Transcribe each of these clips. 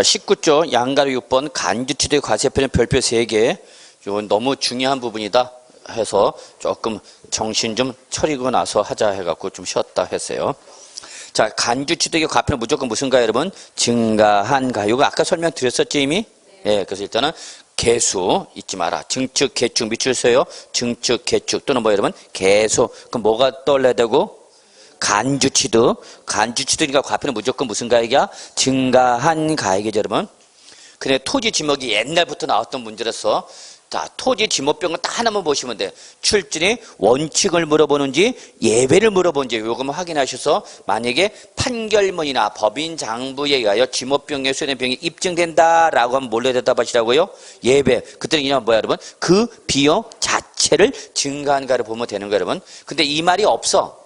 19조 양가로 6번 간주취득 과세표는 별표 3개. 이건 너무 중요한 부분이다 해서 조금 정신 좀 차리고 나서 하자 해갖고 좀 쉬었다 했어요. 자, 간주취득의 과표는 무조건 무슨가요, 여러분? 증가한가. 이거 아까 설명드렸었죠, 이미? 예, 그래서 일단은 개수 잊지 마라. 증축, 개축, 밑줄 서요. 증축, 개축 또는 뭐 여러분? 개수. 그럼 뭐가 떠올라야 되고? 간주취득. 간주취득이니까 과표는 무조건 무슨 가액이야? 증가한 가액이죠, 여러분. 근데 토지 지목이 옛날부터 나왔던 문제라서 자, 토지 지목병은 딱 하나만 보시면 돼. 출전이 원칙을 물어보는지 예배를 물어보는지 요것만 확인하셔서 만약에 판결문이나 법인 장부에 의하여 지목병의 수행된 병이 입증된다라고 하면 뭘로 대답하시라고요? 예배. 그때는 그냥 뭐야 여러분? 그 비용 자체를 증가한가를 보면 되는 거예요 여러분. 근데 이 말이 없어.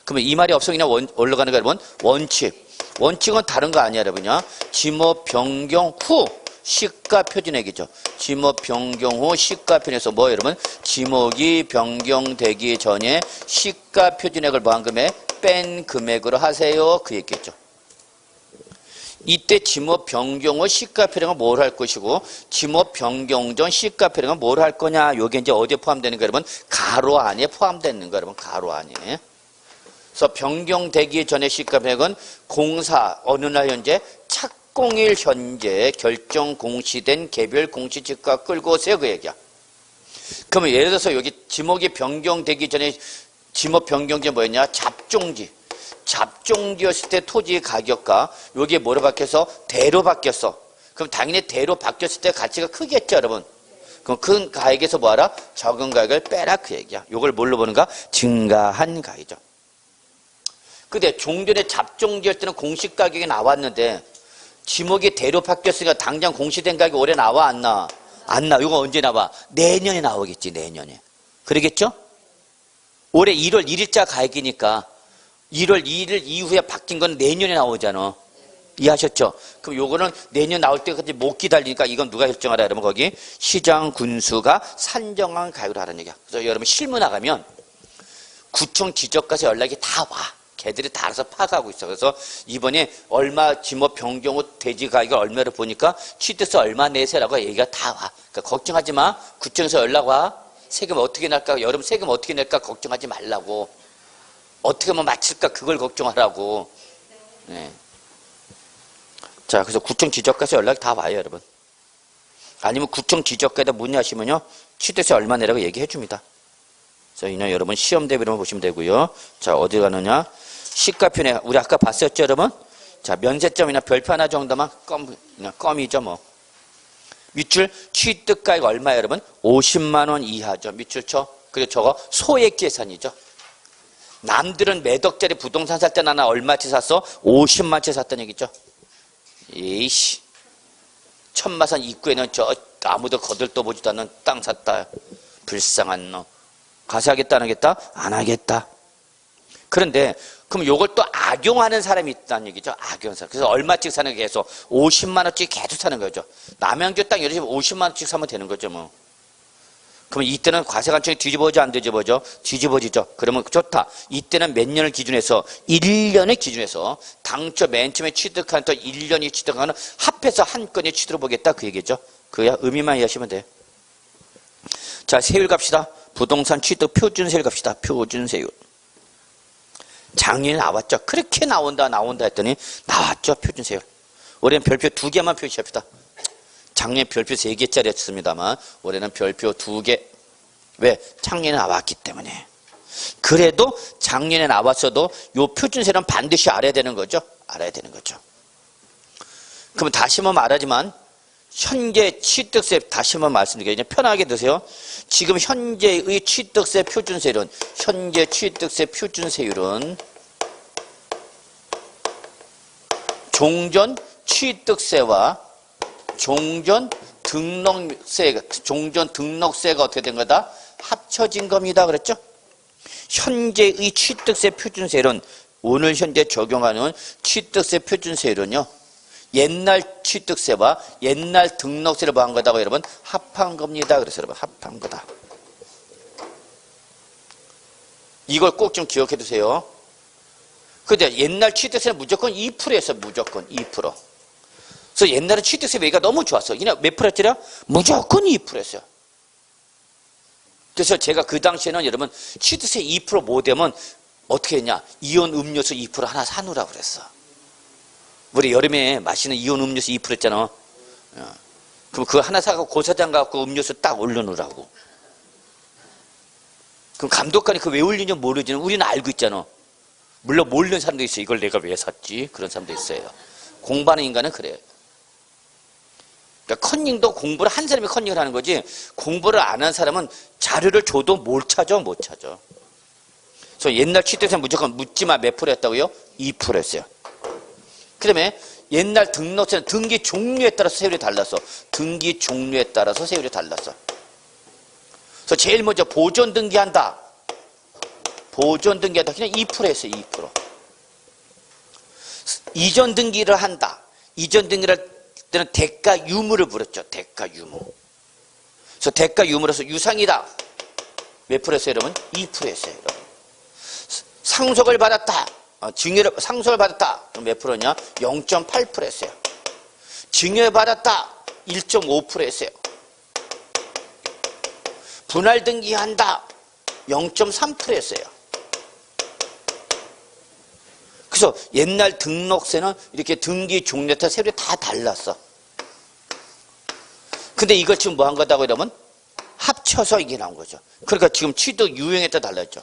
그러면 이 말이 없으면 그냥 올라가는 거예요 여러분. 원칙. 원칙은 다른 거 아니야 여러분요. 지목 변경 후 시가 표준액이죠. 지목 변경 후 시가 표준에서 뭐 여러분? 지목이 변경되기 전에 시가 표준액을 뭐한 금액? 뺀 금액으로 하세요. 그 얘기겠죠. 이때 지목 변경 후 시가 표준액은 뭘 할 것이고 지목 변경 전 시가 표준액은 뭘 할 거냐. 요게 이제 어디에 포함되는 거 여러분? 가로 안에 포함되는 거 여러분. 가로 안에. 그래서 변경되기 전에 시가 표준액은 공사 어느 날 현재 착공일 현재 결정 공시된 개별 공시지가 끌고 오세요 그 얘기야. 그러면 예를 들어서 여기 지목이 변경되기 전에 지목 변경지 뭐였냐? 잡종지. 잡종지였을 때 토지 가격과 여기에 뭐로 바뀌어서 대로 바뀌었어. 그럼 당연히 대로 바뀌었을 때 가치가 크겠죠 여러분. 그럼 큰 가액에서 뭐하라? 적은 가액을 빼라 그 얘기야. 이걸 뭘로 보는가? 증가한 가액이죠. 근데 종전에 잡종지할 때는 공시 가격이 나왔는데 지목이 대로 바뀌었으니까 당장 공시된 가격이 올해 나와 안 나와? 안 나와. 이거 언제 나와? 내년에 나오겠지 내년에. 그러겠죠? 올해 1월 1일자 가액이니까 1월 2일 이후에 바뀐 건 내년에 나오잖아. 이해하셨죠? 그럼 요거는 내년 나올 때까지 못 기다리니까 이건 누가 결정하라 여러분 거기 시장 군수가 산정한 가격으로 하라는 얘기야. 그래서 여러분 실무 나가면 구청 지적가서 연락이 다 와. 걔들이 다 알아서 파악하고 있어. 그래서 이번에 얼마 지목 변경 후 대지 가격을 얼마를 보니까 취득세 얼마 내세라고 얘기가 다 와. 그러니까 걱정하지 마. 구청에서 연락 와. 세금 어떻게 낼까? 여러분 세금 어떻게 낼까? 걱정하지 말라고. 어떻게 하면 맞출까? 그걸 걱정하라고. 네. 자, 그래서 구청 지적가서 연락이 다 와요, 여러분. 아니면 구청 지적가에다 문의하시면요. 취득세 얼마 내라고 얘기해 줍니다. 그래서 이는 여러분 시험 대비로 보시면 되고요. 자, 어디 가느냐? 시가표네 우리 아까 봤었죠, 여러분? 자, 면세점이나 별표 하나 정도만 껌이죠, 뭐. 밑줄 취득가액 얼마예요, 여러분? 50만 원 이하죠. 밑줄 쳐. 그리고 저거 소액 계산이죠. 남들은 몇 억짜리 부동산 살 때 나는 얼마치 샀어? 50만치 샀다는 얘기죠. 에이씨. 천마산 입구에는 저 아무도 거들떠보지도 않는 땅 샀다. 불쌍한 놈. 가서 하겠다 안 하겠다? 안 하겠다. 그런데 그럼 요걸 또 악용하는 사람이 있다는 얘기죠. 악용하는 사람. 그래서 얼마씩 사는 게 계속 50만 원씩 계속 사는 거죠. 남양주 땅 예를 들면 50만 원씩 사면 되는 거죠. 뭐. 그러면 이때는 과세관청이 뒤집어져 안 뒤집어져? 뒤집어지죠. 그러면 좋다. 이때는 몇 년을 기준해서 1년을 기준해서 당초 맨 처음에 취득한 또 1년이 취득하는 합해서 한 건에 취득을 보겠다 그 얘기죠. 그야 의미만 이해하시면 돼. 자, 세율 갑시다. 부동산 취득 표준세율 갑시다. 표준세율. 작년에 나왔죠. 그렇게 나온다 했더니 나왔죠. 표준세율. 올해는 별표 2개만 표시합시다. 작년에 별표 3개짜리였습니다만 올해는 별표 2개. 왜? 작년에 나왔기 때문에. 그래도 작년에 나왔어도 요 표준세율은 반드시 알아야 되는 거죠. 알아야 되는 거죠. 그럼 다시 한번 말하지만 현재 취득세 다시 한번 말씀드리겠습니다. 편하게 드세요. 지금 현재의 취득세 표준세율은 현재 취득세 표준세율은 종전 취득세와 종전 등록세가 어떻게 된 거다? 합쳐진 겁니다. 그랬죠? 현재의 취득세 표준세율은 오늘 현재 적용하는 취득세 표준세율은요. 옛날 취득세와 옛날 등록세를 뭐한 거다고 여러분? 합한 겁니다. 그래서 여러분 합한 거다. 이걸 꼭 좀 기억해 두세요. 근데 옛날 취득세는 무조건 2%였어. 무조건 2%. 그래서 옛날에 취득세 매기가 너무 좋았어. 그냥 몇 프로였더라? 무조건 2%였어요. 그래서 제가 그 당시에는 여러분 취득세 2%못 되면 어떻게 했냐? 이온 음료수 2% 하나 사놓으라고 그랬어. 우리 여름에 마시는 이온 음료수 2% 했잖아. 그럼 그거 하나 사갖고 고사장 갖고 음료수 딱 올려놓으라고. 그럼 감독관이 그거 왜 올리는지 모르지만 우리는 알고 있잖아. 물론 모르는 사람도 있어요. 이걸 내가 왜 샀지? 그런 사람도 있어요. 공부하는 인간은 그래요. 그러니까 컨닝도 공부를 한 사람이 컨닝을 하는 거지 공부를 안 한 사람은 자료를 줘도 못 찾아. 그래서 옛날 취득세 무조건 묻지마 몇 프로였다고요? 2%였어요. 그 다음에 옛날 등록세는 등기 종류에 따라서 세율이 달랐어. 등기 종류에 따라서 세율이 달랐어. 그래서 제일 먼저 보존 등기한다. 보존 등기한다. 그냥 2%였어요. 2%. 이전 등기를 한다. 이전 등기를 할 때는 대가 유무를 부렸죠. 대가 유무. 그래서 대가 유무로서 유상이다. 몇 프로였어요, 여러분? 2%였어요, 여러분. 상속을 받았다. 증여를 상속을 받았다. 그럼 몇 프로냐? 0.8%였어요. 증여를 받았다. 1.5%였어요. 분할 등기한다. 0.3%였어요. 그래서 옛날 등록세는 이렇게 등기 종류에 따라 세율이 다 달랐어. 근데 이걸 지금 뭐 한 거다고 이러면 합쳐서 이게 나온 거죠. 그러니까 지금 취득 유형에 따라 달랐죠.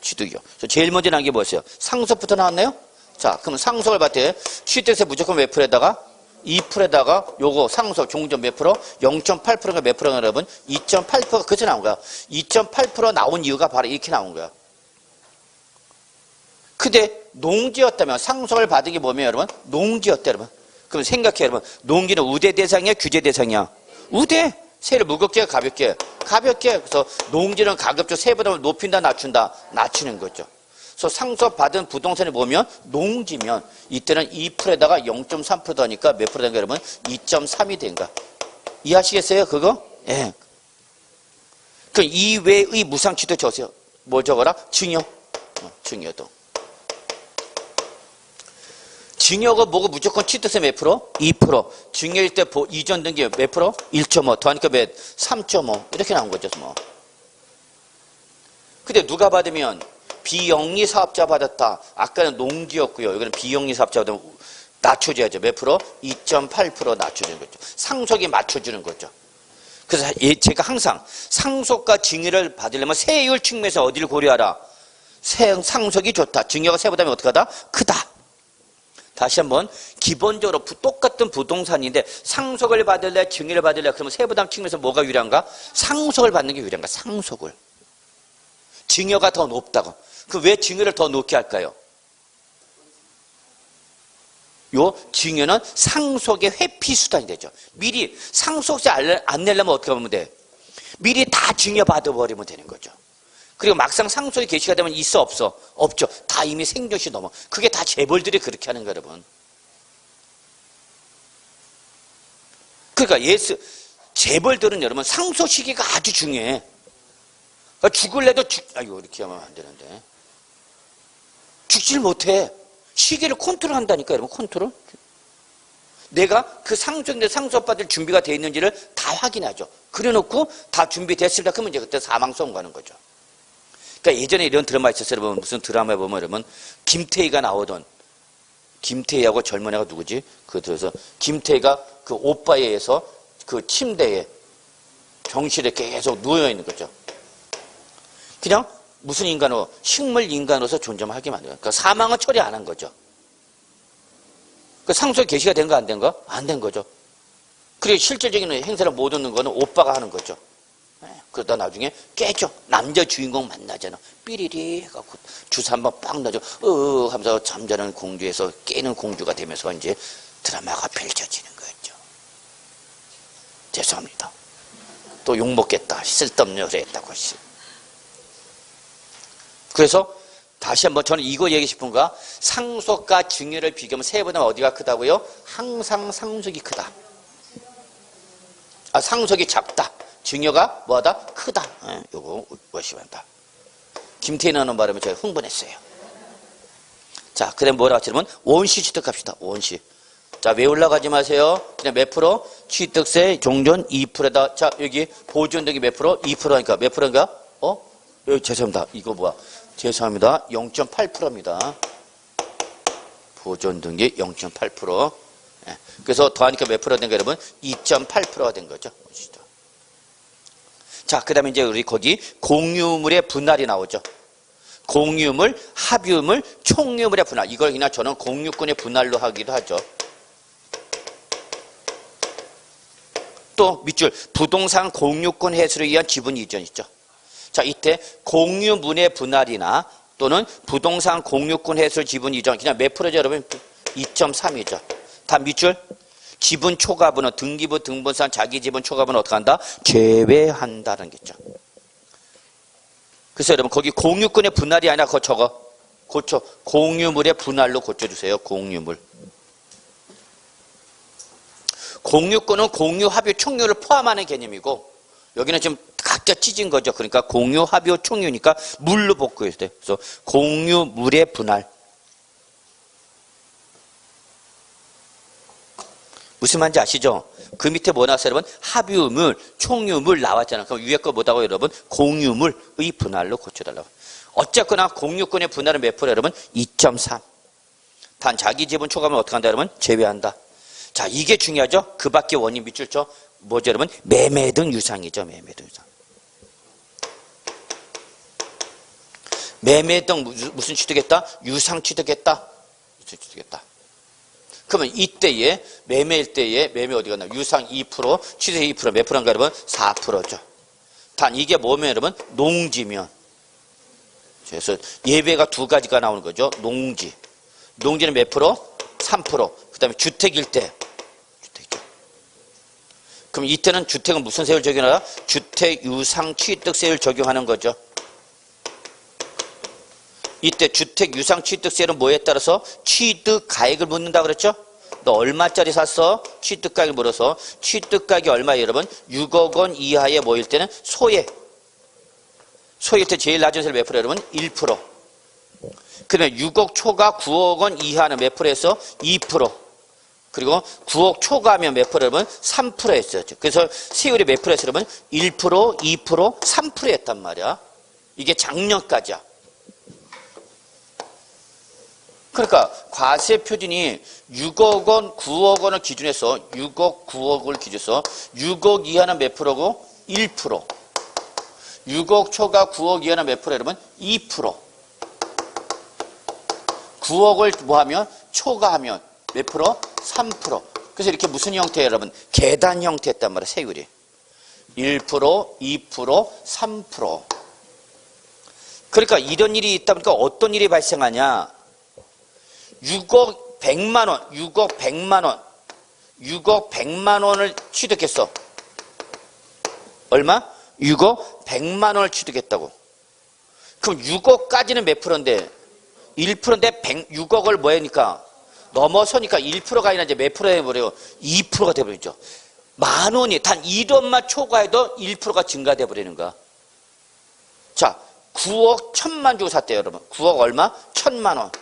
취득이요. 제일 먼저 나온 게 뭐였어요? 상속부터 나왔나요? 자, 그럼 상속을 받을 때 취득세 무조건 몇 프로에다가 2%에다가 요거 상속 종전 몇 프로? 0.8%가 몇 프로가 여러분? 2.8%가 그래서 나온 거야. 2.8% 나온 이유가 바로 이렇게 나온 거야. 근데 농지였다면 상속을 받은 게 뭐면 여러분? 농지였다 여러분. 그럼 생각해 여러분. 농지는 우대 대상이야? 규제 대상이야? 우대. 세를 무겁게 가볍게? 가볍게. 그래서 농지는 가급적 세보다 높인다 낮춘다? 낮추는 거죠. 그래서 상속받은 부동산이 뭐면? 농지면 이때는 2%에다가 0.3% 더니까 몇 프로 된 거야 여러분? 2.3이 된 거야. 이해하시겠어요 그거? 예. 네. 그럼 이외의 무상취득 적으세요. 뭐 적어라? 증여. 증여도. 증여가 뭐고 무조건 취득세 몇 프로? 2%. 증여일 때 이전 등기 몇 프로? 1.5. 더하니까 몇? 3.5. 이렇게 나온 거죠. 뭐. 근데 누가 받으면 비영리 사업자 받았다. 아까는 농지였고요. 여기는 비영리 사업자 받으면 낮춰줘야죠. 몇 프로? 2.8% 낮춰주는 거죠. 상속이 맞춰주는 거죠. 그래서 제가 항상 상속과 증여를 받으려면 세율 측면에서 어디를 고려하라? 상속이 좋다. 증여가 세보다면 어떻게 하다? 크다. 다시 한번 기본적으로 똑같은 부동산인데 상속을 받을래 증여를 받을래 그러면 세부담 측면에서 뭐가 유리한가? 상속을 받는 게 유리한가? 상속을. 증여가 더 높다고. 그 왜 증여를 더 높게 할까요? 요 증여는 상속의 회피 수단이 되죠. 미리 상속세 안 내려면 어떻게 하면 돼? 미리 다 증여 받아버리면 되는 거죠. 그리고 막상 상속이 개시가 되면 있어 없어? 없죠. 다 이미 생존시 넘어. 그게 다 재벌들이 그렇게 하는 거예요, 여러분. 그러니까 재벌들은 여러분 상속 시기가 아주 중요해. 그러니까 죽을래도 아이고 이렇게 하면 안 되는데. 죽질 못해. 시기를 컨트롤한다니까 여러분. 컨트롤. 내가 그 상속받을 준비가 돼 있는지를 다 확인하죠. 그래놓고 다 준비됐을 때 그러면 이제 그때 사망 선고하는 거죠. 그러니까 예전에 이런 드라마 있었어요. 여러분 무슨 드라마에 보면 여러분 김태희가 나오던 김태희하고 젊은 애가 누구지? 그래서 김태희가 그 오빠에 의해서 그 침대에 병실에 계속 누워 있는 거죠. 그냥 무슨 인간으로 식물 인간으로서 존재하게 만들어요. 그러니까 사망은 처리 안 한 거죠. 그 상속이 개시가 된 거 안 된 거? 안 된 거죠. 그리고 실질적인 행사를 못 얻는 거는 오빠가 하는 거죠. 그러다 나중에 깨죠. 남자 주인공 만나잖아. 삐리리 해갖고 주사 한번 빡 넣어줘. 하면서 잠자는 공주에서 깨는 공주가 되면서 이제 드라마가 펼쳐지는 거였죠. 죄송합니다. 또 욕먹겠다. 쓸데없는 소리 했다고. 그래서 다시 한번 저는 이거 얘기하고 싶은 거야. 상속과 증여를 비교하면 세보다 어디가 크다고요? 항상 상속이 크다. 상속이 작다. 증여가 뭐하다? 크다. 요거 보시면 봐. 김태희 나오는 바람에 제가 흥분했어요. 자, 그 다음에 뭐라고 하냐면 원시 취득합시다. 원시. 자, 왜 올라가지 마세요? 그냥 몇 프로? 취득세 종전 2%다. 자, 여기 보존등기 몇 프로? 2%니까 몇 프로인가? 여기 죄송합니다. 이거 뭐야? 죄송합니다. 0.8%입니다. 보존등기 0.8%. 예. 그래서 더하니까 몇 프로가 된 거예요, 여러분? 2.8%가 된 거죠. 자, 그 다음에 이제 우리 거기 공유물의 분할이 나오죠. 공유물, 합유물, 총유물의 분할. 이걸 그냥 저는 공유권의 분할로 하기도 하죠. 또 밑줄, 부동산 공유권 해소를 위한 지분 이전 있죠. 자, 이때 공유문의 분할이나 또는 부동산 공유권 해소 지분 이전 그냥 몇 프로죠, 여러분? 2.3이죠. 다 밑줄. 지분 초과분은 등기부 등본상 자기 지분 초과분은 어떻게 한다? 제외한다는 거죠. 그래서 여러분 거기 공유권의 분할이 아니라 그거 적어. 고쳐. 공유물의 분할로 고쳐주세요. 공유물. 공유권은 공유, 합유, 총유를 포함하는 개념이고 여기는 지금 각자 찢은 거죠. 그러니까 공유, 합유, 총유니까 물로 복구해야 돼요. 그래서 공유물의 분할. 무슨 말인지 아시죠? 그 밑에 뭐 나왔어요, 여러분? 합유물, 총유물 나왔잖아요. 그럼 위에 거 뭐다고 여러분? 공유물의 분할로 고쳐달라고. 어쨌거나 공유권의 분할은 몇 프로 여러분? 2.3. 단 자기 지분 초과하면 어떻게 한다 여러분? 제외한다. 자, 이게 중요하죠? 그 밖에 원인 밑줄 쳐. 뭐죠 여러분? 매매 등 유상이죠. 매매 등 유상. 매매 등 무슨 취득했다? 유상 취득했다. 유상 취득했다. 그러면 이때에 매매일 때에 매매 어디 갔나? 유상 2%, 취득 2%, 몇 프로인가 여러분? 4%죠. 단 이게 뭐면 여러분? 농지면. 그래서 예외가 두 가지가 나오는 거죠. 농지. 농지는 몇 프로? 3%. 그 다음에 주택일 때. 주택이죠. 그럼 이때는 주택은 무슨 세율 적용하라? 주택 유상 취득세율 적용하는 거죠. 이때 주택 유상 취득세율은 뭐에 따라서 취득 가액을 묻는다 그랬죠? 너 얼마짜리 샀어? 취득 가액을 물어서 취득 가액이 얼마예요, 여러분? 6억 원 이하의 뭐일 때는 소액. 소액일 때 제일 낮은 세율 몇 프로 여러분? 1%. 그러면 6억 초과 9억 원 이하는 몇 프로에서 2%. 그리고 9억 초과하면 몇 프로 여러분? 3%였었죠. 그래서 세율이 몇 프로였어요, 여러분? 1%, 2%, 3%였단 말이야. 이게 작년까지야. 그러니까 과세 표준이 6억 원, 9억 원을 기준해서 6억, 9억을 기준해서 6억 이하는 몇 프로고? 1%. 6억 초과 9억 이하는 몇 프로 여러분? 2%. 9억을 뭐하면? 초과하면 몇 프로? 3%. 그래서 이렇게 무슨 형태예요, 여러분? 계단 형태였단 말이에요, 세율이. 1%, 2%, 3%. 그러니까 이런 일이 있다 보니까 어떤 일이 발생하냐? 6억 100만 원, 6억 100만 원, 6억 100만 원을 취득했어. 얼마? 6억 100만 원을 취득했다고. 그럼 6억까지는 몇 프로인데? 1%인데 6억을 뭐 하니까? 넘어서니까 1%가 아니라 이제 몇 프로 해버려요? 2%가 돼버리죠. 만 원이 단 1원만 초과해도 1%가 증가돼 버리는 거야. 자, 9억 1000만 주고 샀대요, 여러분. 9억 얼마? 1000만 원.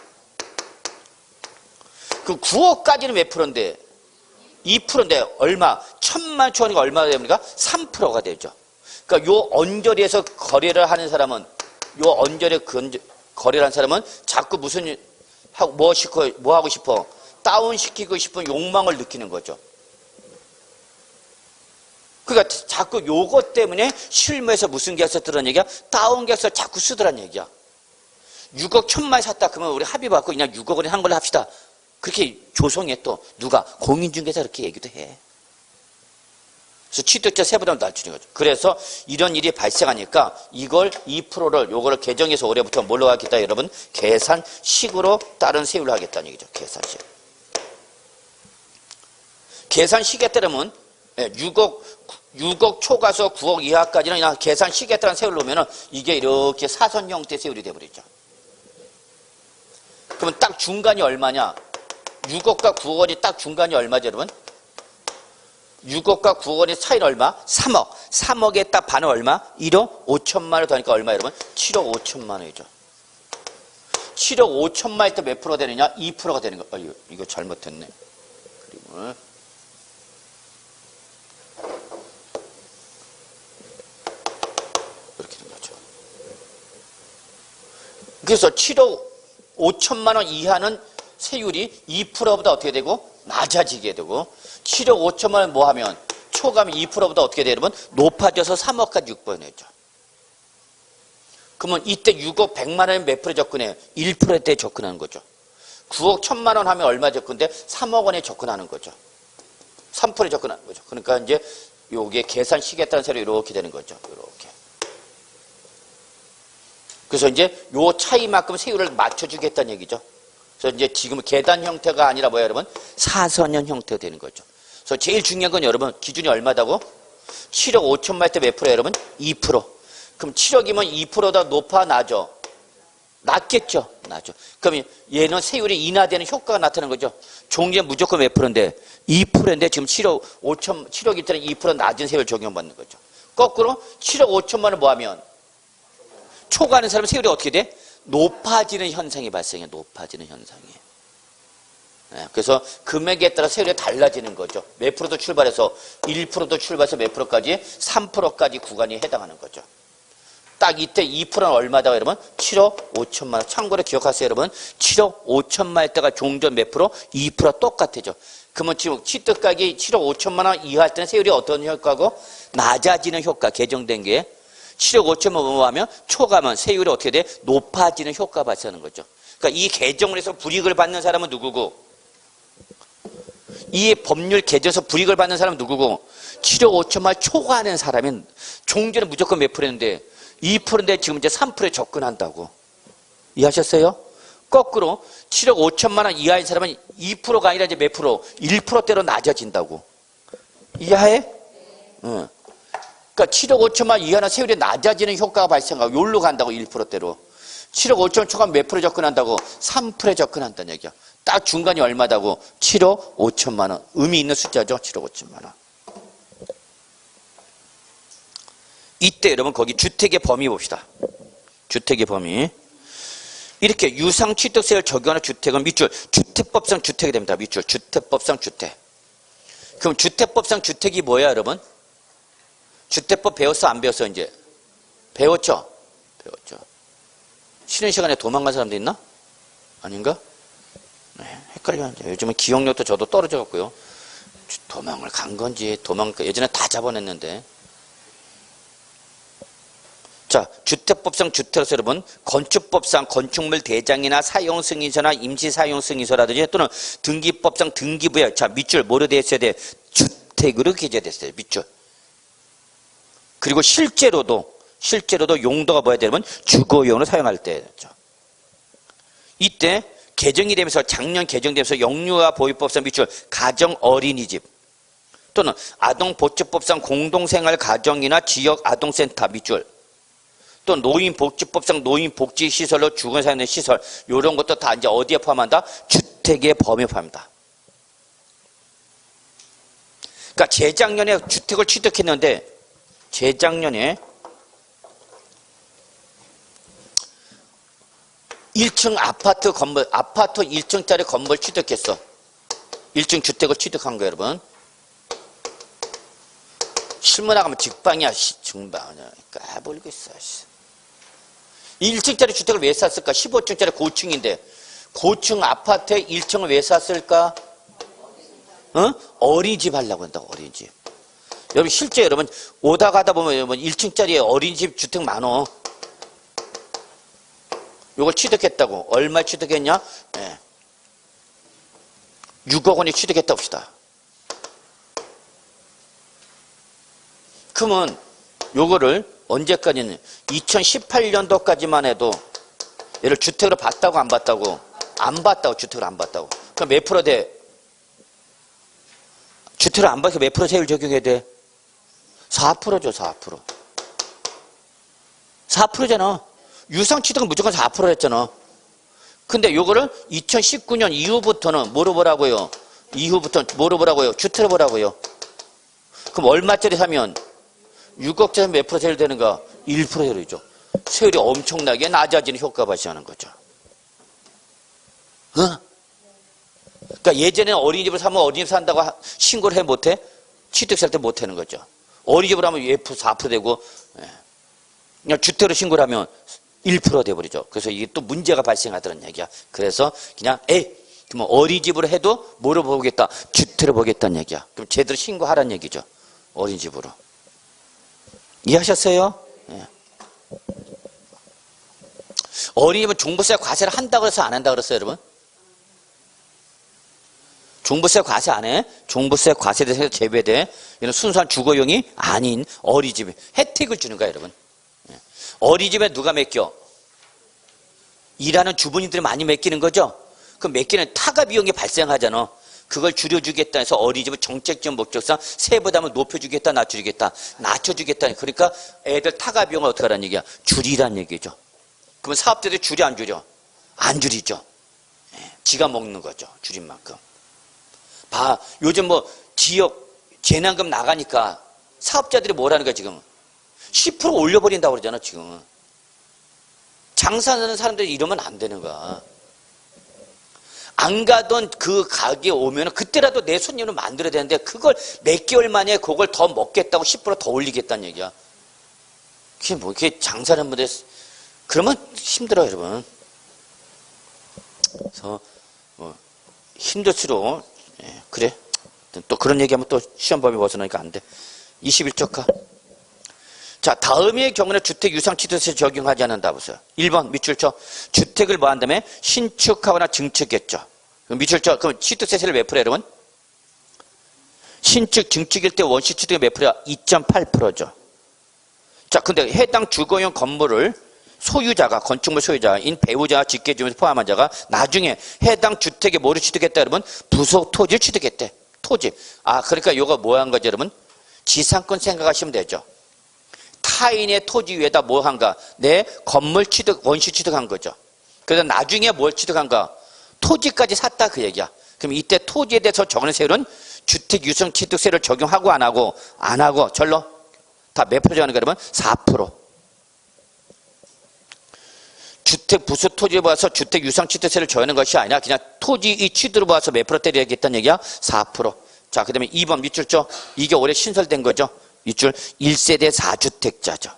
그 9억까지는 몇 프로인데? 2%인데 얼마? 1000만 초과니까 얼마가 됩니까? 3%가 되죠. 그러니까 요 언저리에서 거래를 하는 사람은, 요 언저리에 거래를 하는 사람은 자꾸 무슨, 뭐 하고 싶어? 다운시키고 싶은 욕망을 느끼는 거죠. 그러니까 자꾸 요것 때문에 실무에서 무슨 계약서 쓰더란 얘기야? 다운 계약서를 자꾸 쓰더란 얘기야. 6억 1000만 샀다. 그러면 우리 합의 받고 그냥 6억 원에 한 걸로 합시다. 그렇게 조성해 또 누가? 공인중개사 그렇게 얘기도 해. 그래서 취득자 세부담을 낮추는 거죠. 그래서 이런 일이 발생하니까 이걸 2%를 요거를 개정해서 올해부터 뭘로 하겠다 여러분? 계산식으로 다른 세율로 하겠다는 얘기죠. 계산식. 계산식에 따르면 6억 초과서 9억 이하까지는 그냥 계산식에 따른 세율로 오면은 이게 이렇게 사선 형태 세율이 돼버리죠. 그러면 딱 중간이 얼마냐? 6억과 9억 원이 딱 중간이 얼마죠, 여러분? 6억과 9억 원의 차이는 얼마? 3억. 3억에 딱 반은 얼마? 1억 5천만 원 더하니까 얼마, 여러분? 7억 5천만 원이죠. 7억 5천만 원일 때 몇 프로가 되느냐? 2%가 되는 거. 이거 잘못했네. 이렇게 된 거죠. 그래서 7억 5천만 원 이하는 세율이 2%보다 어떻게 되고 낮아지게 되고 7억 5천만 원 뭐 하면 초과하면 2%보다 어떻게 돼요 여러분? 높아져서 3억까지 6%죠. 그러면 이때 6억 100만 원에 몇 프로 접근해요? 1%대 접근하는 거죠. 9억 1000만 원 하면 얼마 접근돼? 3억 원에 접근하는 거죠. 3%에 접근하는 거죠. 그러니까 이제 요게 계산시겠다는 소리 이렇게 되는 거죠. 이렇게. 그래서 이제 요 차이만큼 세율을 맞춰주겠다는 얘기죠. 그래서 이제 지금 계단 형태가 아니라 뭐야 여러분? 사선형 형태가 되는 거죠. 그래서 제일 중요한 건 여러분 기준이 얼마다고? 7억 5천만 때 몇 프로예요 여러분? 2%. 그럼 7억이면 2%다 높아 낮아? 낮겠죠. 낮죠. 그럼 얘는 세율이 인하되는 효과가 나타나는 거죠. 종전 무조건 몇 프로인데? 2%인데 지금 7억일 때는 2% 낮은 세율 적용받는 거죠. 거꾸로 7억 5천만 원 뭐 하면? 초과하는 사람은 세율이 어떻게 돼? 높아지는 현상이 발생해. 높아지는 현상이. 네, 그래서 금액에 따라 세율이 달라지는 거죠. 몇 프로도 출발해서 1%도 출발해서 몇 프로까지? 3%까지 구간이 해당하는 거죠. 딱 이때 2%는 얼마다 여러분? 7억 5천만 원. 참고로 기억하세요 여러분. 7억 5천만 원대가 종전 몇 프로? 2% 똑같아져. 그러면 지금 취득가격이 7억 5천만 원 이하할 때는 세율이 어떤 효과고? 낮아지는 효과 개정된 게 7억 5천만 원 뭐 하면 초과하면 세율이 어떻게 돼? 높아지는 효과가 발생하는 거죠. 그러니까 이 개정을 해서 불이익을 받는 사람은 누구고? 이 법률 개정에서 불이익을 받는 사람은 누구고? 7억 5천만 원 초과하는 사람은 종전은 무조건 몇 프로인데 2%인데 지금 이제 3%에 접근한다고. 이해하셨어요? 거꾸로 7억 5천만 원 이하인 사람은 2%가 아니라 이제 몇 프로? 1%대로 낮아진다고. 이해해? 응. 그러니까 7억 5천만 원 이하는 세율이 낮아지는 효과가 발생하고 여기로 간다고 1%대로. 7억 5천 초과하면 몇 프로 접근한다고? 3%에 접근한다는 얘기야. 딱 중간이 얼마다고? 7억 5천만 원. 의미 있는 숫자죠. 7억 5천만 원. 이때 여러분 거기 주택의 범위 봅시다. 주택의 범위. 이렇게 유상취득세를 적용하는 주택은 밑줄 주택법상 주택이 됩니다. 밑줄 주택법상 주택. 그럼 주택법상 주택이 뭐야 여러분? 주택법 배웠어 안 배웠어 이제? 배웠죠? 배웠죠. 쉬는 시간에 도망간 사람도 있나? 아닌가? 네, 헷갈려. 요즘은 기억력도 저도 떨어져 갖고요. 도망을 간 건지 예전에 다 잡아냈는데. 자, 주택법상 주택에서 여러분 건축법상 건축물 대장이나 사용승인서나 임시사용승인서라든지 또는 등기법상 등기부에 자 밑줄 뭐로 되어 있어야 돼? 주택으로 기재됐어요. 밑줄. 그리고 실제로도 용도가 뭐야 되면 주거용으로 사용할 때죠. 이때 개정이 되면서 작년 개정되면서 영유아 보육법상 밑줄 가정 어린이집 또는 아동보호법상 공동생활 가정이나 지역 아동센터 밑줄 또 노인복지법상 노인복지시설로 주거 사용하는 시설 이런 것도 다 이제 어디에 포함한다? 주택의 범위에 포함합니다. 그러니까 재작년에 주택을 취득했는데 재작년에 1층 아파트 1층짜리 건물 취득했어. 1층 주택을 취득한 거예요, 여러분. 실무 나가면 직방이야, 증방이야. 까불고 있어. 1층짜리 주택을 왜 샀을까? 15층짜리 고층인데 고층 아파트에 1층을 왜 샀을까? 어린이집 하려고 한다고, 어린이집. 여러분 실제 여러분 오다 가다 보면 여러분 1층짜리 어린이집 주택 많어. 요걸 취득했다고. 얼마 취득했냐? 네. 6억 원이 취득했다고 합시다. 그러면 요거를 언제까지는 2018년도까지만 해도 얘를 주택으로 봤다고 안 봤다고? 안 봤다고. 주택을 안 봤다고. 그럼 몇 프로 돼? 주택을 안 봐서 몇 프로 세율 적용해야 돼? 4%죠. 4%. 4%잖아. 유상취득은 무조건 4%였잖아. 근데 요거를 2019년 이후부터는 뭐로 보라고요? 이후부터 뭐로 보라고요? 주택으로 보라고요. 그럼 얼마짜리 사면 6억짜리 몇 프로 세율 되는가? 1% 세율이죠. 세율이 엄청나게 낮아지는 효과가 발생하는 거죠. 그러니까 예전에는 어린이집을 사면 어린이집 산다고 신고를 해 못해? 취득세 할 때 못하는 거죠. 어린이집을 하면 F 4% 되고, 그냥 주택으로 신고를 하면 1% 돼버리죠. 그래서 이게 또 문제가 발생하더란 얘기야. 그래서 그냥 그럼 어린이집으로 해도 뭐로 보겠다? 주택으로 보겠다는 얘기야. 그럼 제대로 신고하라는 얘기죠. 어린이집으로. 이해하셨어요? 예. 어린이집은 종부세 과세를 한다고 해서 안 한다고 그랬어요, 여러분? 종부세 과세 안 해? 종부세 과세 대상에서 제외돼. 이런 순수한 주거용이 아닌 어린이집에 혜택을 주는 거야, 여러분. 어린이집에 누가 맡겨? 일하는 주부님들이 많이 맡기는 거죠? 그 맡기는 타가 비용이 발생하잖아. 그걸 줄여주겠다 해서 어린이집을 정책적 목적상 세부담을 높여주겠다, 낮춰주겠다. 낮춰주겠다. 그러니까 애들 타가 비용을 어떻게 하라는 얘기야? 줄이란 얘기죠. 그러면 사업자들이 줄이 안 줄여? 안 줄이죠. 지가 먹는 거죠. 줄인 만큼. 요즘 지역 재난금 나가니까 사업자들이 뭐라는 거야, 지금? 10% 올려버린다고 그러잖아, 지금. 장사하는 사람들이 이러면 안 되는 거야. 안 가던 그 가게에 오면 그때라도 내 손님을 만들어야 되는데 그걸 몇 개월 만에 그걸 더 먹겠다고 10% 더 올리겠다는 얘기야. 그게 장사하는 분들, 그러면 힘들어요, 여러분. 그래서, 힘들수록, 그래. 또 그런 얘기하면 또 시험범위 벗어나니까 안 돼. 21쪽 가. 자, 다음의 경우는 주택 유상취득세 적용하지 않는다 보세요. 1번 밑줄쳐. 주택을 뭐 한다음에 신축하거나 증축했죠. 밑줄쳐. 그럼 취득세를 몇 프로 여러분? 신축, 증축일 때 원시 취득이 몇 프로야? 2.8%죠. 자, 근데 해당 주거용 건물을 소유자가, 건축물 소유자인 배우자, 직계주민을 포함한 자가 나중에 해당 주택에 뭐를 취득했다, 여러분? 부속 토지를 취득했대. 토지. 그러니까 요거 뭐 한 거죠, 여러분? 지상권 생각하시면 되죠. 타인의 토지 위에다 뭐 한가? 내 건물 취득, 원시 취득한 거죠. 그래서 나중에 뭘 취득한가? 토지까지 샀다, 그 얘기야. 그럼 이때 토지에 대해서 적는 세율은 주택 유상 취득세를 적용하고 안 하고, 절로 다 몇 프로 정하는 거 여러분? 4%. 주택 부수 토지에 봐서 주택 유상 취득세를 정하는 것이 아니라 그냥 토지 이 취득으로 봐서 몇 프로 때려야겠다는 얘기야? 4%. 자, 그 다음에 2번 밑줄죠. 이게 올해 신설된 거죠. 밑줄 1세대 4주택자죠.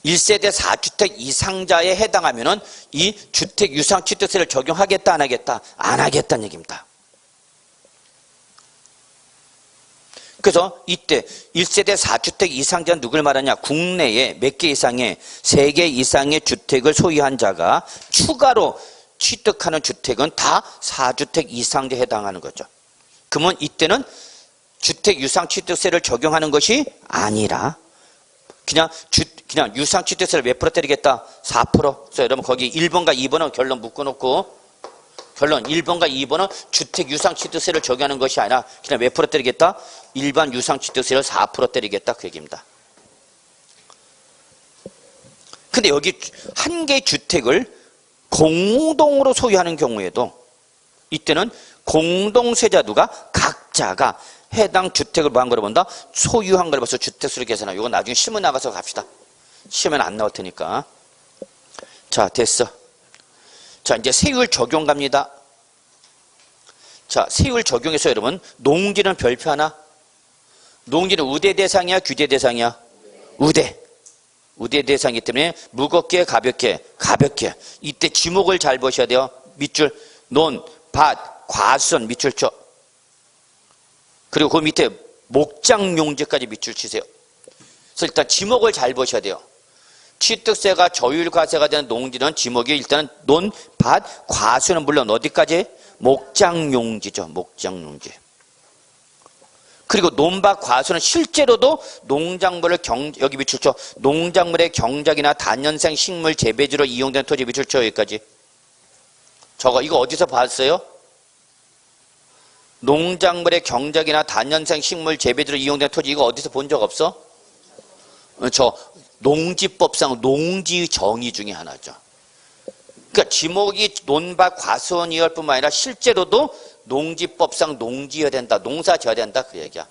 1세대 4주택 이상자에 해당하면은 이 주택 유상 취득세를 적용하겠다, 안 하겠다? 안 하겠다는 얘기입니다. 그래서 이때 1세대 4주택 이상자는 누굴 말하냐? 국내에 몇 개 이상의 3개 이상의 주택을 소유한 자가 추가로 취득하는 주택은 다 4주택 이상자에 해당하는 거죠. 그러면 이때는 주택 유상 취득세를 적용하는 것이 아니라 그냥 유상 취득세를 몇 프로 때리겠다? 4%. 그래서 여러분 거기 1번과 2번은 결론 묶어놓고 결론 1번과 2번은 주택 유상 취득세를 적용하는 것이 아니라 그냥 몇 프로 때리겠다? 일반 유상 취득세를 4% 때리겠다, 그 얘기입니다. 근데 여기 한 개의 주택을 공동으로 소유하는 경우에도 이때는 공동세자 누가? 각자가 해당 주택을 뭐 한 거를 본다? 소유한 걸 봐서 주택수를 계산하고 이거 나중에 실무 나가서 갑시다. 시험에는 안 나올 테니까. 자, 됐어. 자, 이제 세율 적용 갑니다. 자, 세율 적용해서 여러분 농지는 별표 하나. 농지는 우대 대상이야, 규제 대상이야? 우대. 우대 대상이기 때문에 무겁게, 가볍게. 이때 지목을 잘 보셔야 돼요. 밑줄, 논, 밭, 과수원 밑줄 쳐. 그리고 그 밑에 목장용지까지 밑줄 치세요. 그래서 일단 지목을 잘 보셔야 돼요. 취득세가 저율과세가 되는 농지는 지목이 일단은 논, 밭, 과수는 물론 어디까지? 목장용지죠. 목장용지. 그리고 논밭, 과수는 실제로도 농작물을 여기 밑줄 쳐. 농작물의 경작이나 단연생 식물 재배지로 이용되는 토지 밑줄 쳐. 여기까지. 이거 어디서 봤어요? 농작물의 경작이나 단연생 식물 재배지로 이용되는 토지 이거 어디서 본 적 없어? 농지법상 농지 정의 중에 하나죠. 그러니까 지목이 논밭 과수원이할 뿐만 아니라 실제로도 농지법상 농지여야 된다, 농사 지어야 된다, 그 얘기야.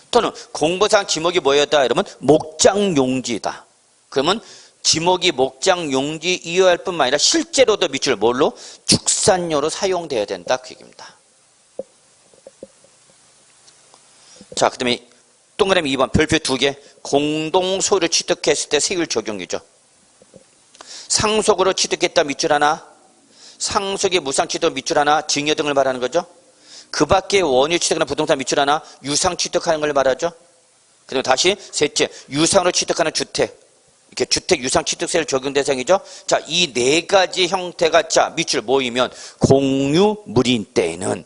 또는 공부상 지목이 뭐였다? 여러분 목장용지다. 그러면 지목이 목장용지이어야 할 뿐만 아니라 실제로도 밑줄 뭘로? 축사 합산료로 사용돼야 된다 그 얘기입니다. 자, 그 다음에 동그라미 2번 별표 2개. 공동 소유를 취득했을 때 세율 적용이죠. 상속으로 취득했다 밑줄 하나, 상속의 무상 취득 밑줄 하나, 증여 등을 말하는 거죠. 그 밖에 원유 취득하는 부동산 밑줄 하나, 유상 취득하는 걸 말하죠. 그다음에 다시 셋째, 유상으로 취득하는 주택. 이렇게 주택 유상 취득세를 적용 대상이죠. 자, 이 네 가지 형태가 자 밑줄 모이면 공유물인 때에는,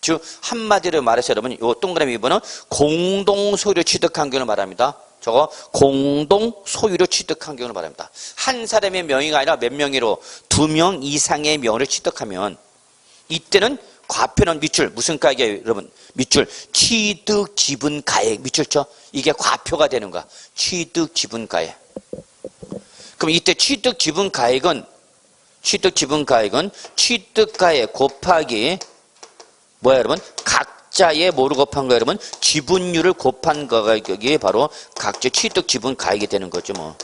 즉 한마디로 말해서 여러분 요 동그라미 2번은 공동 소유를 취득한 경우를 말합니다. 저거 공동 소유를 취득한 경우를 말합니다. 한 사람의 명의가 아니라 몇 명의로 2명 이상의 명의를 취득하면 이때는 과표는 밑줄 무슨 가액이에요 여러분? 밑줄 취득 지분 가액 밑줄 쳐. 이게 과표가 되는 거야. 취득 지분 가액. 그럼 이때 취득 지분 가액은 취득 가액 곱하기 뭐야 여러분? 각자의 뭐를 곱한 거야 여러분? 지분율을 곱한 거가 여기 바로 각자 취득 지분 가액이 되는 거죠 뭐.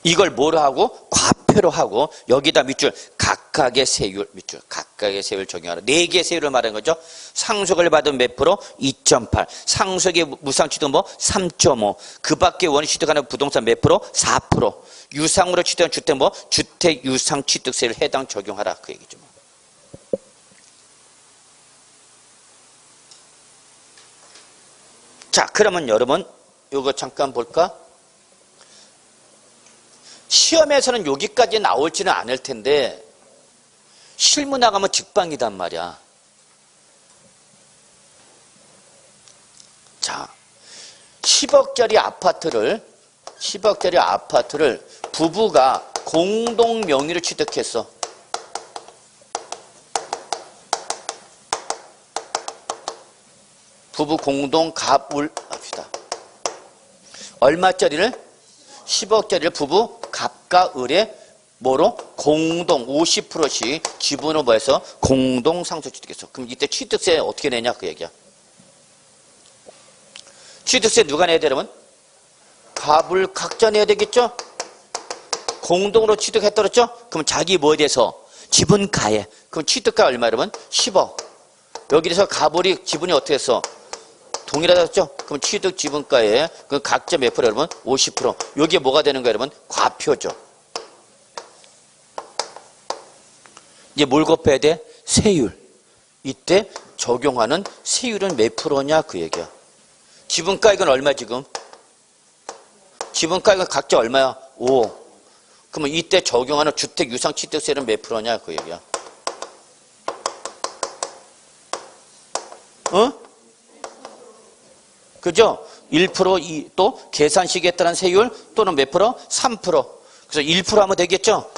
이걸 뭐로 하고? 과표로 하고 여기다 밑줄 각각의 세율 밑줄 각각의 세율 적용하라. 4개의 세율을 말하는 거죠. 상속을 받은 몇 프로? 2.8. 상속의 무상 취득 뭐? 3.5. 그 밖에 원유 취득하는 부동산 몇 프로? 4%. 유상으로 취득한 주택 뭐? 주택 유상 취득세를 해당 적용하라 그 얘기죠. 자, 그러면 여러분 요거 잠깐 볼까? 시험에서는 여기까지 나올지는 않을 텐데 실무 나가면 직방이단 말이야. 자, 10억짜리 아파트를 부부가 공동 명의로 취득했어. 부부 공동 갑을 합시다. 얼마짜리를? 10억짜리를 부부 갑과 을에 뭐로? 공동 50%씩 지분을 뭐해서 공동 상속취득했어. 그럼 이때 취득세 어떻게 내냐 그 얘기야. 취득세 누가 내야 돼 여러분? 갑을 각자 내야 되겠죠? 공동으로 취득했다 그랬죠? 그럼 자기 뭐에 대해서? 지분 가액. 그럼 취득가 얼마 여러분? 10억. 여기에서 갑을이 지분이 어떻게 했어? 동일하다 했죠? 그럼 취득 지분가에 그 각자 몇 프로 여러분? 50%. 여기에 뭐가 되는 거예요 여러분? 과표죠. 이제 뭘 곱해야 돼? 세율. 이때 적용하는 세율은 몇 프로냐 그 얘기야. 지분가액은 얼마 지금? 지분가액은 각자 얼마야? 5. 그러면 이때 적용하는 주택 유상 취득세는 몇 프로냐 그 얘기야. 어? 그죠? 1% 또 계산식에 따른 세율 또는 몇 프로? 3%. 그래서 1% 하면 되겠죠?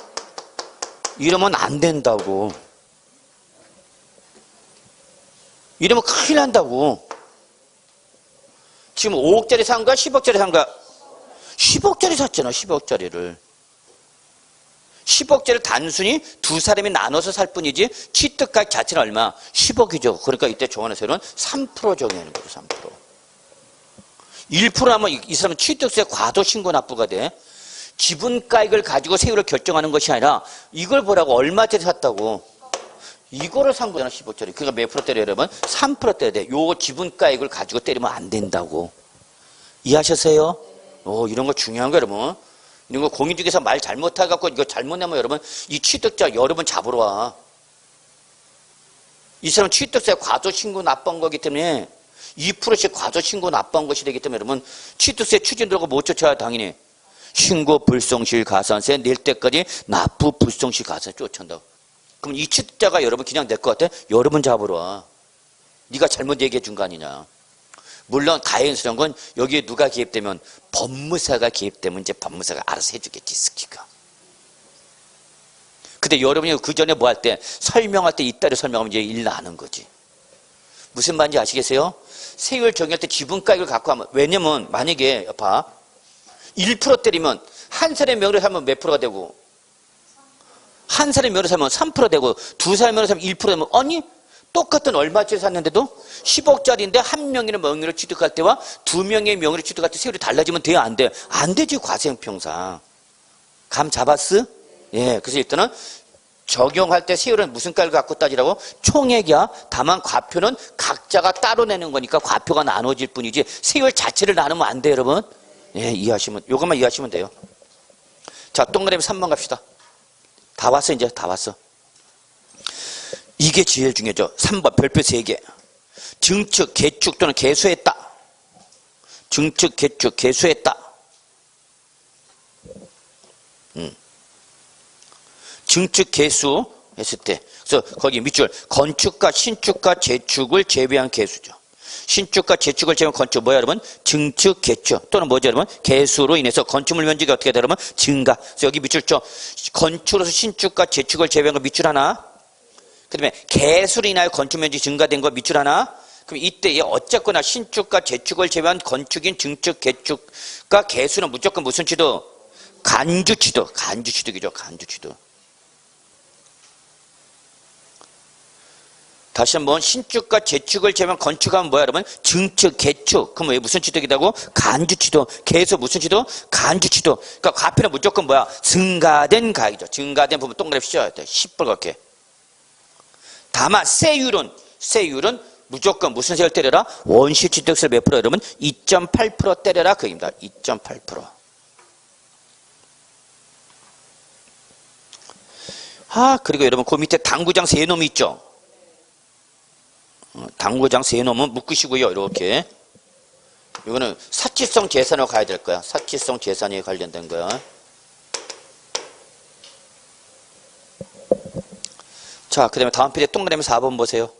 이러면 안 된다고. 이러면 큰일 난다고. 지금 5억짜리 산 거야? 10억짜리 산 거야? 10억짜리 샀잖아, 10억짜리를. 10억짜리를 단순히 두 사람이 나눠서 살 뿐이지 취득가액 자체는 얼마? 10억이죠. 그러니까 이때 정하는 세율은 3% 적용하는 거죠, 3%. 1% 하면 이 사람은 취득세 과도 신고 납부가 돼. 지분가액을 가지고 세율을 결정하는 것이 아니라 이걸 보라고 얼마짜리 샀다고. 이거를 산 거잖아 15짜리. 그러니까 몇 프로 때려 여러분? 3% 때려야 돼. 요 지분가액을 가지고 때리면 안 된다고. 이해하셨어요? 이런 거 중요한 거 여러분. 이런 거 공인중개사 말 잘못해갖고 이거 잘못 내면 여러분 이 취득자 여러분 잡으러 와. 이 사람 취득세 과도 신고 납부한 거기 때문에 2%씩 과도 신고 납부한 것이 되기 때문에 여러분 취득세 추진 들어가 못 쫓아야 당연히 신고 불성실 가산세 낼 때까지 납부 불성실 가산세 쫓아온다고. 그럼 이 취득자가 여러분 그냥 낼 것 같아? 여러분 잡으러 와. 네가 잘못 얘기해 준 거 아니냐. 물론 다행스러운 건 여기에 누가 개입되면 법무사가 개입되면 이제 법무사가 알아서 해주겠지 스키가. 근데 여러분이 그 전에 뭐 할 때 설명할 때 이따리 설명하면 이제 일 나는 거지. 무슨 말인지 아시겠어요? 세율 정의할 때 지분가액을 갖고 하면 왜냐면 만약에 봐 1% 때리면 한 사람의 명의로 살면 몇 프로가 되고 한 사람의 명의로 살면 3% 되고 두 사람의 명의로 살면 1% 되면 아니 똑같은 얼마짜리 샀는데도 10억짜리인데 한 명의 명의로 취득할 때와 두 명의 명의로 취득할 때 세율이 달라지면 돼요? 안 돼요? 안 되지, 과세형평상. 감 잡았어? 예, 그래서 일단은 적용할 때 세율은 무슨 깔을 갖고 따지라고? 총액이야. 다만 과표는 각자가 따로 내는 거니까 과표가 나눠질 뿐이지 세율 자체를 나누면 안 돼요, 여러분. 예, 요것만 이해하시면 돼요. 자, 동그라미 3번 갑시다. 다 왔어, 이제 다 왔어. 이게 제일 중요하죠. 3번 별표 3개. 증축, 개축 또는 개수했다. 증축, 개축, 개수했다. 증축, 개수 했을 때. 그래서 거기 밑줄 건축과 신축과 재축을 제외한 개수죠. 신축과 재축을 제외한 건축 뭐야 여러분? 증축, 개축 또는 뭐죠 여러분? 개수로 인해서 건축물 면적이 어떻게 되다 그러면 증가. 그래서 여기 밑줄 죠. 건축으로서 신축과 재축을 제외한 거 밑줄 하나. 그 다음에 개수로 인하여 건축 면적이 증가된 거 밑줄 하나. 그럼 이때 어쨌거나 신축과 재축을 제외한 건축인 증축, 개축과 개수는 무조건 무슨 취득? 간주 취득. 간주 취득이죠. 간주 취득. 다시 한번 신축과 재축을 제외한 건축하면 뭐야 여러분? 증축, 개축. 그럼 왜 무슨 취득이라고? 간주 취득. 개수 무슨 취득? 간주 취득. 그러니까 과표는 무조건 뭐야? 증가된 가액이죠. 증가된 부분 동그라미 씌워야 돼. 10불 갖게. 다만 세율은 무조건 무슨 세율 때려라? 원시 취득세를 몇 프로 여러분? 2.8% 때려라 그 얘기입니다. 2.8%. 그리고 여러분 그 밑에 당구장 세놈이 있죠? 당구장 세놈은 묶으시고요. 이렇게. 이거는 사치성 재산으로 가야 될 거야. 사치성 재산에 관련된 거야. 자, 그 다음에 다음 페이지 동그라미 4번 보세요.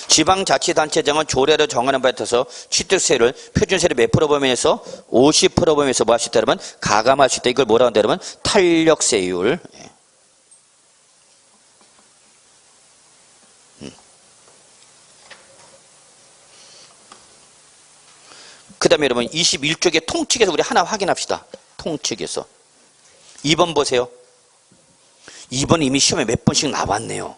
지방자치단체장은 조례로 정하는 바에 따라서 취득세를 표준세를 몇 프로 범위에서 50% 범위에서 뭐 할 수 있다 여러분? 가감할 수 있다. 이걸 뭐라고 한다 여러분? 탄력세율. 그 다음에 여러분 21쪽의 통칙에서 우리 하나 확인합시다. 통칙에서 2번 보세요. 2번 이미 시험에 몇 번씩 나왔네요.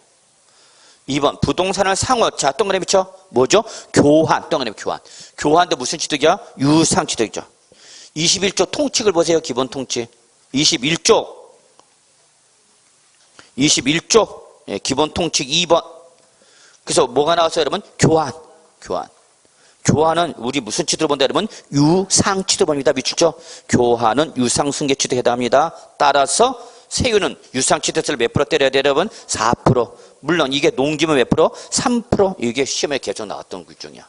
2번 부동산을 상호. 자, 동그라미 쳐. 뭐죠? 교환. 동그라미 교환. 교환도 무슨 취득이야? 유상취득이죠. 21쪽 통칙을 보세요. 기본 통칙. 21쪽. 예, 기본 통칙 2번. 그래서 뭐가 나왔어요 여러분? 교환. 교환은 우리 무슨 취득을 본다 여러분? 유상취득 봅니다. 밑줄죠? 교환은 유상승계취득에 해당합니다. 따라서 세율은 유상취득세를 몇 프로 때려야 돼요 여러분? 4%. 물론 이게 농지면 몇 프로? 3%. 이게 시험에 계속 나왔던 규정이야.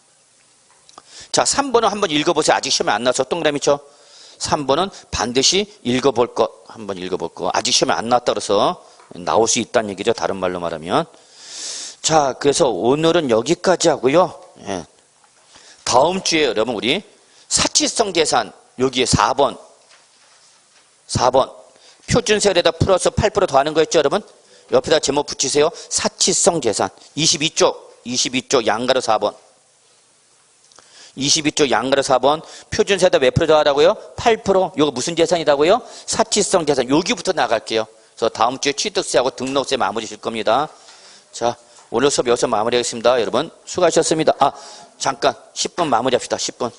자, 3번은 한번 읽어보세요. 아직 시험에 안 나와서 동그라미 쳐. 3번은 반드시 읽어볼 것. 한번 읽어볼 거. 아직 시험에 안 나왔다 그래서 나올 수 있다는 얘기죠. 다른 말로 말하면. 자, 그래서 오늘은 여기까지 하고요. 예. 다음 주에 여러분 우리 사치성 재산 여기에 4번 표준세율에다 플러스 8% 더하는 거였죠 여러분? 옆에다 제목 붙이세요. 사치성 재산 22쪽 양가로 4번 22쪽 양가로 4번 표준세에다 몇 프로 더하라고요? 8%. 이거 무슨 재산이라고요? 사치성 재산. 여기부터 나갈게요. 그래서 다음 주에 취득세하고 등록세 마무리 질 겁니다. 자, 오늘 수업 여기서 마무리하겠습니다. 여러분 수고하셨습니다. 잠깐 10분 마무리합시다. 10분.